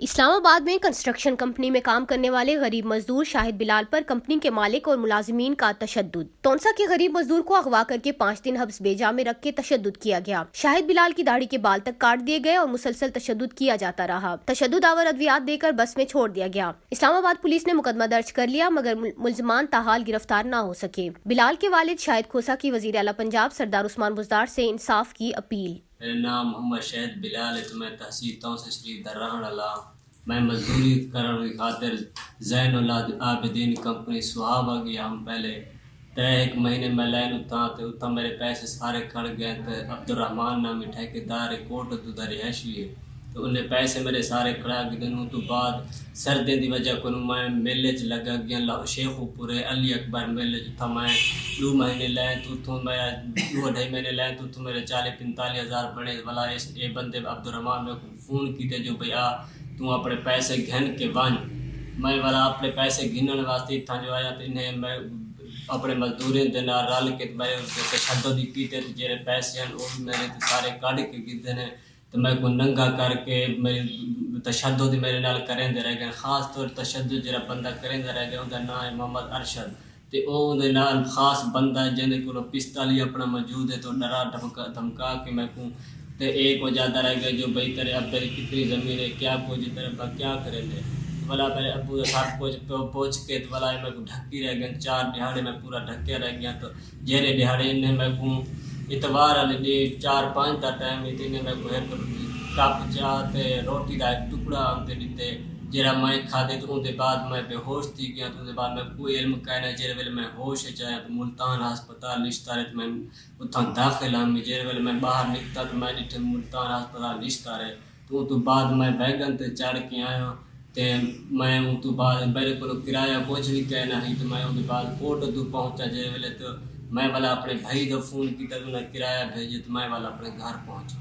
اسلام آباد میں construction company میں کام کرنے والے غریب مزدور شاہد بلال پر کمپنی کے مالک اور ملازمین کا تشدد۔ تونسا کے غریب مزدور کو اغوا کر کے 5 دن حبس بیجا میں رکھ کے تشدد کیا گیا۔ شاہد بلال کی داڑھی کے بال تک کاٹ دیے گئے اور مسلسل تشدد کیا جاتا رہا۔ تشدد آور ادویات دے کر بس میں چھوڑ دیا گیا۔ اسلام آباد پولیس نے مقدمہ درج کر لیا مگر ملزمان تاحال گرفتار نہ ہو سکے۔ بلال کے والد شاہد کھوسا کی وزیر اعلیٰ پنجاب سردار عثمان بزدار سے انصاف کی اپیل۔ میرا نام محمد شاہد بلال ہے، تو میں تحصیل تونسا شریف دا رہن والا۔ میں مزدوری کرنے کی خاطر زین العابدین کمپنی سواب آ گیا۔ ہم پہلے 1 مہینے میں لین اتنا میرے پیسے سارے کھڑ گئے۔ تو عبدالرحمان نامی ٹھیکیدار کوٹ تو رہائشی ہے، تو انہیں پیسے میرے سارے کھڑا کے دنوں تو بعد سردی دی وجہ کو میں میلے چ لگا گیا شیخ پورے علی اکبر میلے تھا۔ میں 2 مہینے لین تو اتوں میں 2-2.5 مہینے لین تو اتوں میرے 40-45 ہزار بنے والا۔ یہ بندے عبدالرحمان میں فون کیتے جو بھئی تو اپنے پیسے گھن کے ون میں والا اپنے پیسے گھنن واسطے اتنا جو آیا تو انہیں میں اپنے مزدوروں کے نال رل کے میں تشدد کیتے تو جڑے پیسے ہیں وہ میرے سارے کڈ کے کیتے ہیں۔ تو میں کو ننگا کر کے میری تشدد میرے نال کریں دے رہ گئے۔ خاص طور تشدد جڑا بندہ کریں دے رہ گیا ان کا نام ہے محمد ارشد۔ تے او دے نال خاص بندہ جن کو پستل اپنا موجود ہے تو ڈرا دھمکا کے میں کو تے ایک ہو جاتا رہ گیا جو بھئی تیرے ابے کی کتنی زمین ہے کیا کچھ تیرے ابا کیا کریں گے بلا میرے ابو سب کچھ پہنچ کے تو بلا میں کو ڈھکی رہ گیا۔ 4 دہاڑے میں پورا ڈھکے رہ گیا۔ تو جہرے دہاڑے انہیں میں کو اتوار والے دن 4-5 کا ٹائم اتنے میں کو ایک کپ چاہ تے روٹی کا ایک ٹکڑا آتے دیتے جرا میں کھادے تو ان کے بعد میں بے ہوش تھی گیا۔ تو ان کے بعد میں کوئی علم کہنا جیرے ویلے میں ہوش چاہے تو ملتان ہسپتال رشتہ رہے تو میں اتنا داخل ہوں جیرے ویلے میں باہر نکتا تو میں ڈٹھے ملتان ہسپتال رشتہ رہے۔ تو ان تو بعد میں بیگن تے چڑھ کے آیا تے میں ان تو بعد میرے کو کرایہ کچھ بھی کہنا ہی تو میں ان کے بعد کوٹ تو پہنچا جیرے ویلے تو میں والا اپنے بھائی کا فون کیا تو انہیں کرایہ بھیجے تو میں والا اپنے گھر پہنچا۔